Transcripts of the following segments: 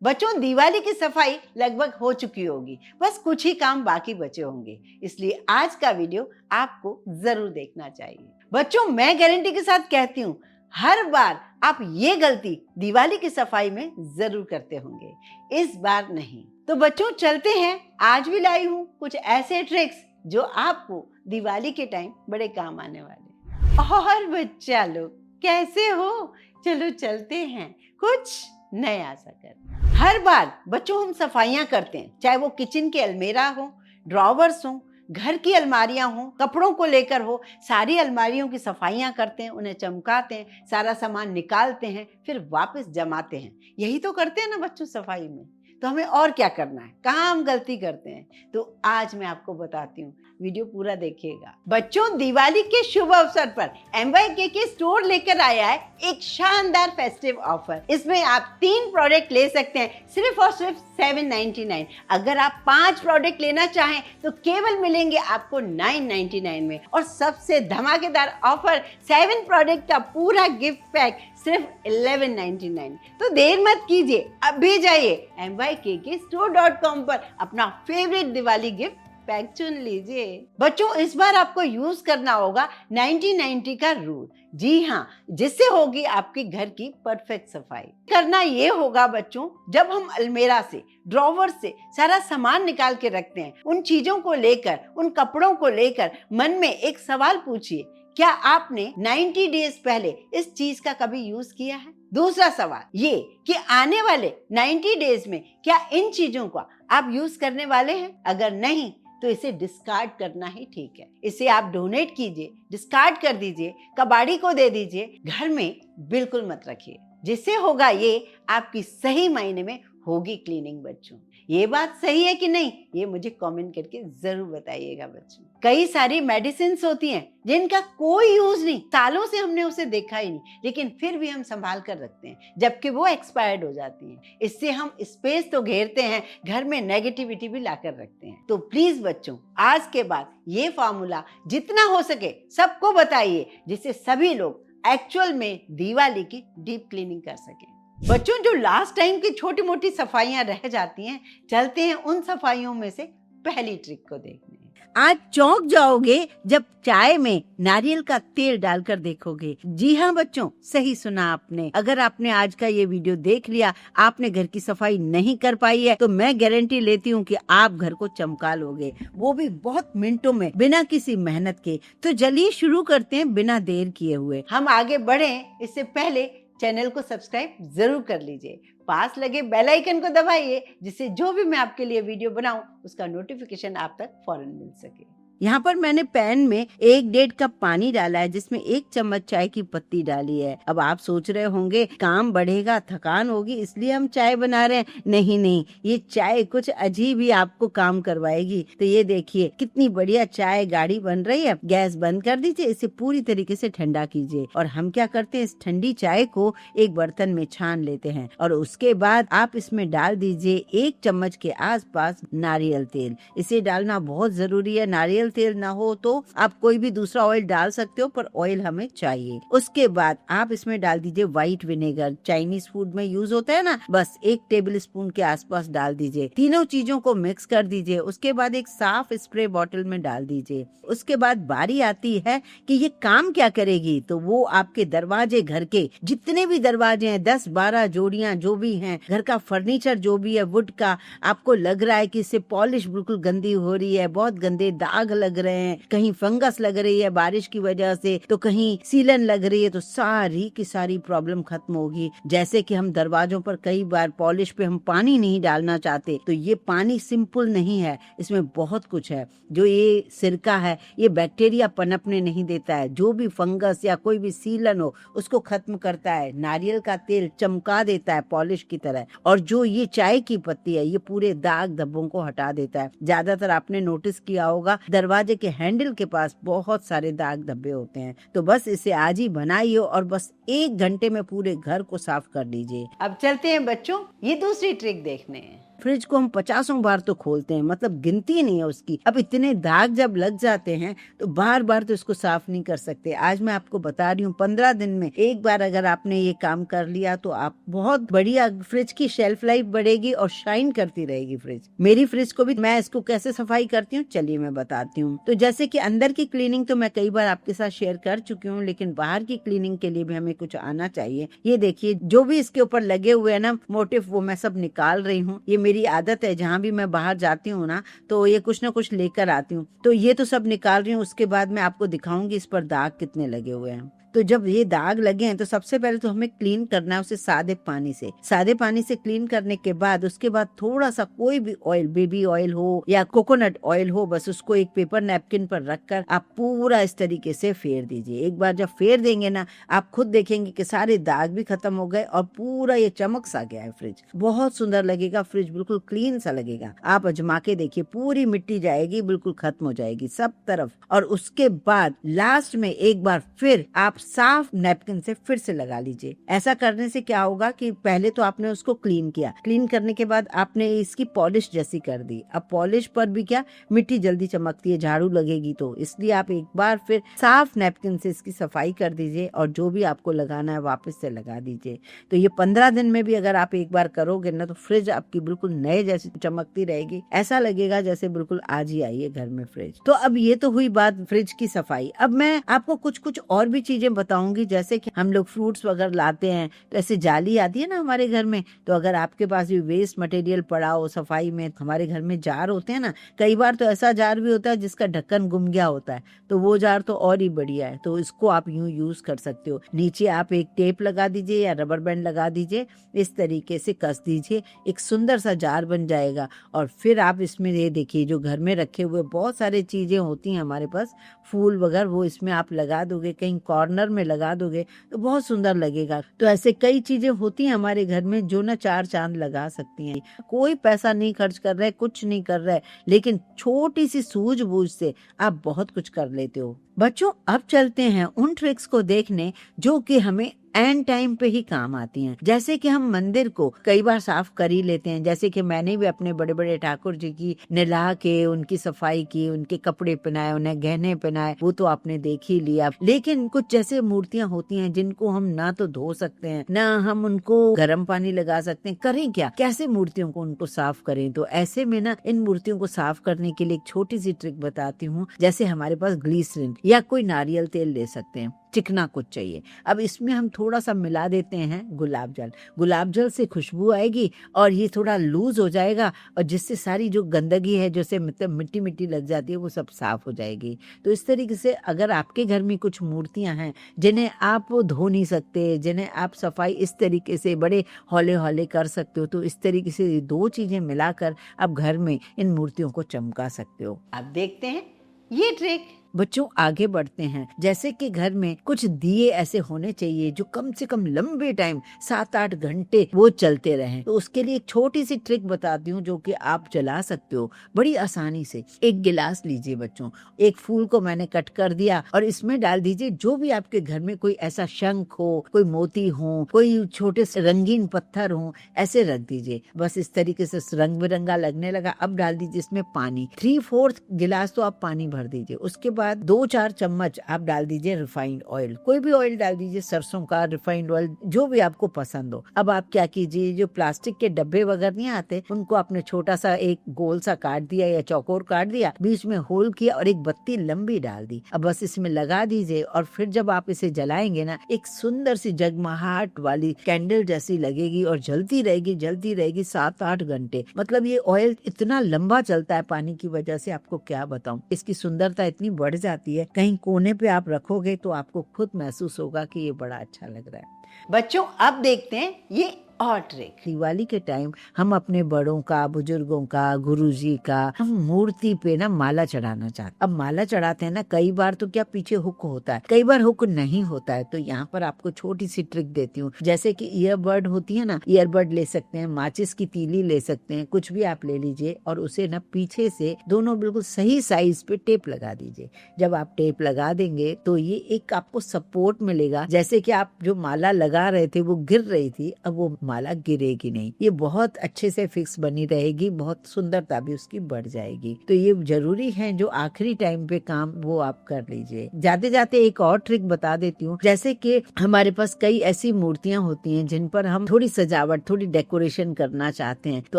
बच्चों, दिवाली की सफाई लगभग हो चुकी होगी, बस कुछ ही काम बाकी बचे होंगे, इसलिए आज का वीडियो आपको जरूर देखना चाहिए। बच्चों, मैं गारंटी के साथ कहती हूँ, हर बार आप ये गलती दिवाली की सफाई में जरूर करते होंगे, इस बार नहीं। तो बच्चों चलते हैं, आज भी लाई हूँ कुछ ऐसे ट्रिक्स जो आपको दिवाली के टाइम बड़े काम आने वाले। और बच्चा लोग कैसे हो? चलो चलते हैं कुछ नया सा कर। हर बार बच्चों हम सफाइयां करते हैं, चाहे वो किचन के अलमीरा हो, ड्रॉवर्स हो, घर की अलमारियां हो, कपड़ों को लेकर हो, सारी अलमारियों की सफाइयां करते हैं, उन्हें चमकाते हैं, सारा सामान निकालते हैं, फिर वापस जमाते हैं। यही तो करते हैं ना बच्चों सफाई में। तो हमें और क्या करना है, कहाँ हम गलती करते हैं, तो आज मैं आपको बताती हूँ, वीडियो पूरा देखिएगा। बच्चों, दिवाली के शुभ अवसर पर MYKK स्टोर लेकर आया है एक शानदार फेस्टिव ऑफर। इसमें आप 3 प्रोडक्ट ले सकते हैं सिर्फ और सिर्फ 799। अगर आप 5 प्रोडक्ट लेना चाहें तो केवल मिलेंगे आपको 999 में। और सबसे धमाकेदार ऑफर, 7 प्रोडक्ट का पूरा गिफ्ट पैक सिर्फ 1199। तो देर मत कीजिए, अभी जाइए MYKKstore.com पर अपना फेवरेट दिवाली गिफ्ट पैक चुन लीजिए। बच्चों, इस बार आपको यूज करना होगा 90-90 का रूल। जी हाँ, जिससे होगी आपके घर की परफेक्ट सफाई। करना ये होगा बच्चों, जब हम अलमीरा से, ड्रॉवर से सारा सामान निकाल के रखते हैं, उन चीजों को लेकर, उन कपड़ों को लेकर मन में एक सवाल पूछिए, क्या आपने 90 डेज पहले इस चीज का कभी यूज किया है? दूसरा सवाल ये कि आने वाले 90 डेज में क्या इन चीजों का आप यूज करने वाले हैं? अगर नहीं तो इसे डिस्कार्ड करना ही ठीक है। इसे आप डोनेट कीजिए, डिस्कार्ड कर दीजिए, कबाड़ी को दे दीजिए, घर में बिल्कुल मत रखिए। जिससे होगा ये, आपकी सही मायने में होगी क्लीनिंग। बच्चों, ये बात सही है कि नहीं, ये मुझे कमेंट करके जरूर बताइएगा। बच्चों, कई सारी मेडिसिन होती हैं जिनका कोई यूज नहीं, सालों से हमने उसे देखा ही नहीं, लेकिन फिर भी हम संभाल कर रखते हैं, जबकि वो एक्सपायर्ड हो जाती हैं। इससे हम स्पेस तो घेरते हैं, घर में नेगेटिविटी भी लाकर रखते हैं। तो प्लीज बच्चों, आज के बाद ये फार्मूला जितना हो सके सबको बताइए, जिससे सभी लोग एक्चुअल में दिवाली की डीप क्लीनिंग कर सकें। बच्चों, जो लास्ट टाइम की छोटी मोटी सफाइयां रह जाती हैं, चलते हैं उन सफाइयों में से पहली ट्रिक को देखने। आज चौंक जाओगे जब चाय में नारियल का तेल डालकर देखोगे। जी हाँ बच्चों, सही सुना आपने। अगर आपने आज का ये वीडियो देख लिया, आपने घर की सफाई नहीं कर पाई है, तो मैं गारंटी लेती हूँ कि आप घर को चमका लोगे, वो भी बहुत मिनटों में, बिना किसी मेहनत के। तो चलिए शुरू करते हैं बिना देर किए हुए। हम आगे बढ़े इससे पहले चैनल को सब्सक्राइब जरूर कर लीजिए, पास लगे बेल आइकन को दबाइए, जिससे जो भी मैं आपके लिए वीडियो बनाऊं उसका नोटिफिकेशन आप तक फौरन मिल सके। यहाँ पर मैंने पैन में 1-1.5 कप पानी डाला है, जिसमें 1 चम्मच चाय की पत्ती डाली है। अब आप सोच रहे होंगे काम बढ़ेगा, थकान होगी, इसलिए हम चाय बना रहे हैं। नहीं नहीं, ये चाय कुछ अजीब ही आपको काम करवाएगी। तो ये देखिए कितनी बढ़िया चाय गाढ़ी बन रही है। गैस बंद कर दीजिए, इसे पूरी तरीके से ठंडा कीजिए। और हम क्या करते हैं, इस ठंडी चाय को एक बर्तन में छान लेते हैं, और उसके बाद आप इसमें डाल दीजिए 1 चम्मच के आसपास नारियल तेल। इसे डालना बहुत जरूरी है। नारियल तेल ना हो तो आप कोई भी दूसरा ऑयल डाल सकते हो, पर ऑयल हमें चाहिए। उसके बाद आप इसमें डाल दीजिए व्हाइट विनेगर, चाइनीज फूड में यूज होता है ना, बस 1 टेबल स्पून के आसपास डाल दीजिए। तीनों चीजों को मिक्स कर दीजिए। उसके बाद एक साफ स्प्रे बॉटल में डाल दीजिए। उसके बाद बारी आती है कि ये काम क्या करेगी, तो वो आपके दरवाजे, घर के जितने भी दरवाजे हैं, 10-12 जोड़ियां जो भी हैं, घर का फर्नीचर जो भी है वुड का, आपको लग रहा है कि इससे पॉलिश बिल्कुल गंदी हो रही है, बहुत गंदे दाग लग रहे हैं, कहीं फंगस लग रही है बारिश की वजह से, तो कहीं सीलन लग रही है, तो सारी की सारी प्रॉब्लम खत्म होगी। जैसे कि हम दरवाजों पर कई बार पॉलिश पे हम पानी नहीं डालना चाहते, तो ये पानी सिंपल नहीं है, इसमें बहुत कुछ है। जो ये सिरका है, ये बैक्टीरिया पनपने नहीं देता है, जो भी फंगस या कोई भी सीलन हो उसको खत्म करता है। नारियल का तेल चमका देता है पॉलिश की तरह, और जो ये चाय की पत्ती है, ये पूरे दाग धब्बों को हटा देता है। ज्यादातर आपने नोटिस किया होगा दरवाजे के हैंडल के पास बहुत सारे दाग धब्बे होते हैं। तो बस इसे आज ही बनाइए और बस 1 घंटे में पूरे घर को साफ कर लीजिए। अब चलते हैं बच्चों ये दूसरी ट्रिक देखने हैं। फ्रिज को हम 50 बार तो खोलते हैं, मतलब गिनती नहीं है उसकी। अब इतने दाग जब लग जाते हैं तो बार बार तो इसको साफ नहीं कर सकते। आज मैं आपको बता रही हूँ 15 दिन में एक बार अगर आपने ये काम कर लिया तो आप बहुत बढ़िया, फ्रिज की शेल्फ लाइफ बढ़ेगी और शाइन करती रहेगी फ्रिज। मेरी फ्रिज को भी मैं इसको कैसे सफाई करती हूँ चलिए मैं बताती हूँ। तो जैसे कि अंदर की क्लीनिंग तो मैं कई बार आपके साथ शेयर कर चुकी हूँ, लेकिन बाहर की क्लीनिंग के लिए भी हमें कुछ आना चाहिए। ये देखिए जो भी इसके ऊपर लगे हुए है ना मोटिव, वो मैं सब निकाल रही हूँ। ये मेरी आदत है, जहाँ भी मैं बाहर जाती हूँ ना तो ये कुछ ना कुछ लेकर आती हूँ। तो ये तो सब निकाल रही हूँ, उसके बाद मैं आपको दिखाऊंगी इस पर दाग कितने लगे हुए हैं। तो जब ये दाग लगे हैं तो सबसे पहले तो हमें क्लीन करना है उसे सादे पानी से क्लीन करने के बाद उसके बाद थोड़ा सा कोई भी ऑयल, बेबी ऑयल हो या कोकोनट ऑयल हो, बस उसको एक पेपर नैपकिन पर रखकर आप पूरा इस तरीके से फेर दीजिए। एक बार जब फेर देंगे ना आप खुद देखेंगे कि सारे दाग भी खत्म हो गए और पूरा ये चमक सा गया है फ्रिज। बहुत सुंदर लगेगा फ्रिज, बिल्कुल क्लीन सा लगेगा। आप अजमा के देखिए, पूरी मिट्टी जाएगी, बिल्कुल खत्म हो जाएगी सब तरफ। और उसके बाद लास्ट में एक बार फिर आप साफ नैपकिन से फिर से लगा लीजिए। ऐसा करने से क्या होगा कि पहले तो आपने उसको क्लीन किया, क्लीन करने के बाद आपने इसकी पॉलिश जैसी कर दी। अब पॉलिश पर भी क्या मिट्टी जल्दी चमकती है, झाड़ू लगेगी, तो इसलिए आप एक बार फिर साफ नैपकिन से इसकी सफाई कर दीजिए और जो भी आपको लगाना है वापस से लगा दीजिए। तो ये 15 दिन में भी अगर आप एक बार करोगे ना तो फ्रिज आपकी बिल्कुल नए जैसी चमकती रहेगी। ऐसा लगेगा जैसे बिल्कुल आज ही आई है घर में फ्रिज। तो अब ये तो हुई बात फ्रिज की सफाई। अब मैं आपको कुछ और भी चीजें बताऊंगी, जैसे कि हम लोग फ्रूट्स वगैरह लाते हैं तो ऐसे जाली आती है ना हमारे घर में, तो अगर आपके पास भी वेस्ट मटेरियल पड़ा हो सफाई में, हमारे घर में जार होते हैं ना, कई बार तो ऐसा जार भी होता है जिसका ढक्कन गुम गया होता है, तो वो जार तो और ही बढ़िया है। तो इसको आप यूं यूज कर सकते हो। नीचे आप एक टेप लगा दीजिए या रबर बैंड लगा दीजिए, इस तरीके से कस दीजिए, एक सुंदर सा जार बन जाएगा। और फिर आप इसमें ये देखिए जो घर में रखे हुए बहुत सारी चीजें होती हैं हमारे पास, फूल वगैरह, वो इसमें आप लगा दोगे, कहीं कॉर्नर में लगा दोगे तो बहुत सुंदर लगेगा। तो ऐसे कई चीजें होती हैं हमारे घर में जो ना 4 चांद लगा सकती हैं। कोई पैसा नहीं खर्च कर रहे, कुछ नहीं कर रहे, लेकिन छोटी सी सूझबूझ से आप बहुत कुछ कर लेते हो। बच्चों अब चलते हैं उन ट्रिक्स को देखने जो कि हमें एंड टाइम पे ही काम आती हैं। जैसे कि हम मंदिर को कई बार साफ कर ही लेते हैं, जैसे कि मैंने भी अपने बड़े बड़े ठाकुर जी की नहला के उनकी सफाई की, उनके कपड़े पहनाए, उन्हें गहने पहनाए, वो तो आपने देख ही लिया। लेकिन कुछ जैसे मूर्तियां होती हैं जिनको हम ना तो धो सकते हैं ना हम उनको गर्म पानी लगा सकते हैं, करें क्या, कैसे मूर्तियों को उनको साफ करें। तो ऐसे में ना इन मूर्तियों को साफ करने के लिए एक छोटी सी ट्रिक बताती हूँ। जैसे हमारे पास ग्लिसरीन या कोई नारियल तेल ले सकते हैं, चिकना कुछ चाहिए। अब इसमें हम थोड़ा सा मिला देते हैं गुलाब जल। गुलाब जल से खुशबू आएगी और ये थोड़ा लूज हो जाएगा, और जिससे सारी जो गंदगी है, जैसे मतलब मिट्टी मिट्टी लग जाती है, वो सब साफ हो जाएगी। तो इस तरीके से अगर आपके घर में कुछ मूर्तियां हैं जिन्हें आप धो नहीं सकते, जिन्हें आप सफाई इस तरीके से बड़े हौले हौले कर सकते हो, तो इस तरीके से 2 चीजें मिलाकर आप घर में इन मूर्तियों को चमका सकते हो। अब देखते हैं ये ट्रिक। बच्चों आगे बढ़ते हैं। जैसे कि घर में कुछ दिए ऐसे होने चाहिए जो कम से कम लंबे टाइम 7-8 घंटे वो चलते रहें। तो उसके लिए एक छोटी सी ट्रिक बताती हूँ जो कि आप जला सकते हो बड़ी आसानी से। एक गिलास लीजिए बच्चों, एक फूल को मैंने कट कर दिया और इसमें डाल दीजिए जो भी आपके घर में कोई ऐसा शंख हो, कोई मोती हो, कोई छोटे से रंगीन पत्थर हो, ऐसे रख दीजिए। बस इस तरीके से रंग बिरंगा लगने लगा। अब डाल दीजिए इसमें पानी, 3/4 गिलास तो आप पानी भर दीजिए। उसके बाद 2-4 चम्मच आप डाल दीजिए रिफाइंड ऑयल, कोई भी ऑयल डाल दीजिए, सरसों का, रिफाइंड ऑयल, जो भी आपको पसंद हो। अब आप क्या कीजिए, जो प्लास्टिक के डब्बे वगैरह नहीं आते, उनको आपने छोटा सा एक गोल सा काट दिया या चौकोर काट दिया, बीच में होल किया और एक बत्ती लंबी डाल दी। अब बस इसमें लगा दीजिए और फिर जब आप इसे जलाएंगे ना, एक सुंदर सी जगमगाहट वाली कैंडल जैसी लगेगी और जलती रहेगी 7-8 घंटे। मतलब ये ऑयल इतना लंबा चलता है पानी की वजह से, आपको क्या बताऊं। इसकी सुंदरता इतनी बढ़ जाती है, कहीं कोने पे आप रखोगे तो आपको खुद महसूस होगा कि ये बड़ा अच्छा लग रहा है। बच्चों अब देखते हैं ये और ट्रिक। दिवाली के टाइम हम अपने बड़ों का, बुजुर्गों का, गुरुजी का हम मूर्ति पे ना माला चढ़ाना चाहते। अब माला चढ़ाते हैं ना, कई बार तो क्या पीछे हुक होता है, कई बार हुक नहीं होता है। तो यहाँ पर आपको छोटी सी ट्रिक देती हूँ। जैसे कि ईयरबड होती है ना, ईयरबड ले सकते हैं, माचिस की तीली ले सकते हैं, कुछ भी आप ले लीजिए और उसे ना पीछे से दोनों बिल्कुल सही साइज पे टेप लगा दीजिए। जब आप टेप लगा देंगे तो ये एक आपको सपोर्ट मिलेगा। जैसे कि आप जो माला लगा रहे थे वो गिर रही थी, अब वो माला गिरेगी नहीं, ये बहुत अच्छे से फिक्स बनी रहेगी, बहुत सुंदरता भी उसकी बढ़ जाएगी। तो ये जरूरी है जो आखिरी टाइम पे काम वो आप कर लीजिए। जाते जाते एक और ट्रिक बता देती हूँ, जैसे कि हमारे पास कई ऐसी मूर्तियां होती हैं जिन पर हम थोड़ी सजावट, थोड़ी डेकोरेशन करना चाहते हैं, तो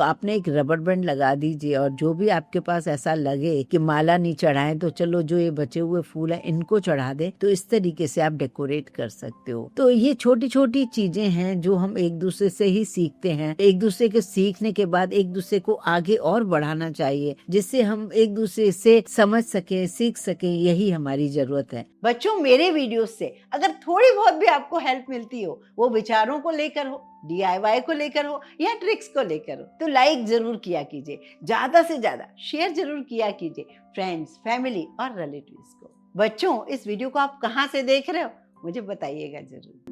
आपने एक रबर बैंड लगा दीजिए और जो भी आपके पास ऐसा लगे कि माला नहीं चढ़ाए तो चलो जो ये बचे हुए फूल है इनको चढ़ा दे, तो इस तरीके से आप डेकोरेट कर सकते हो। तो ये छोटी छोटी चीजें हैं जो हम एक दूसरे से ही सीखते हैं। एक दूसरे के सीखने के बाद एक दूसरे को आगे और बढ़ाना चाहिए, जिससे हम एक दूसरे से समझ सके, सीख सके, यही हमारी जरूरत है। बच्चों, मेरे वीडियो से अगर थोड़ी बहुत भी आपको हेल्प मिलती हो, वो विचारों को लेकर हो, DIY को लेकर हो या ट्रिक्स को लेकर हो, तो लाइक जरूर किया कीजिए, ज्यादा से ज्यादा शेयर जरूर किया कीजिए फ्रेंड्स, फैमिली और रिलेटिव्स को। बच्चों, इस वीडियो को आप कहाँ से देख रहे हो मुझे बताइएगा जरूर।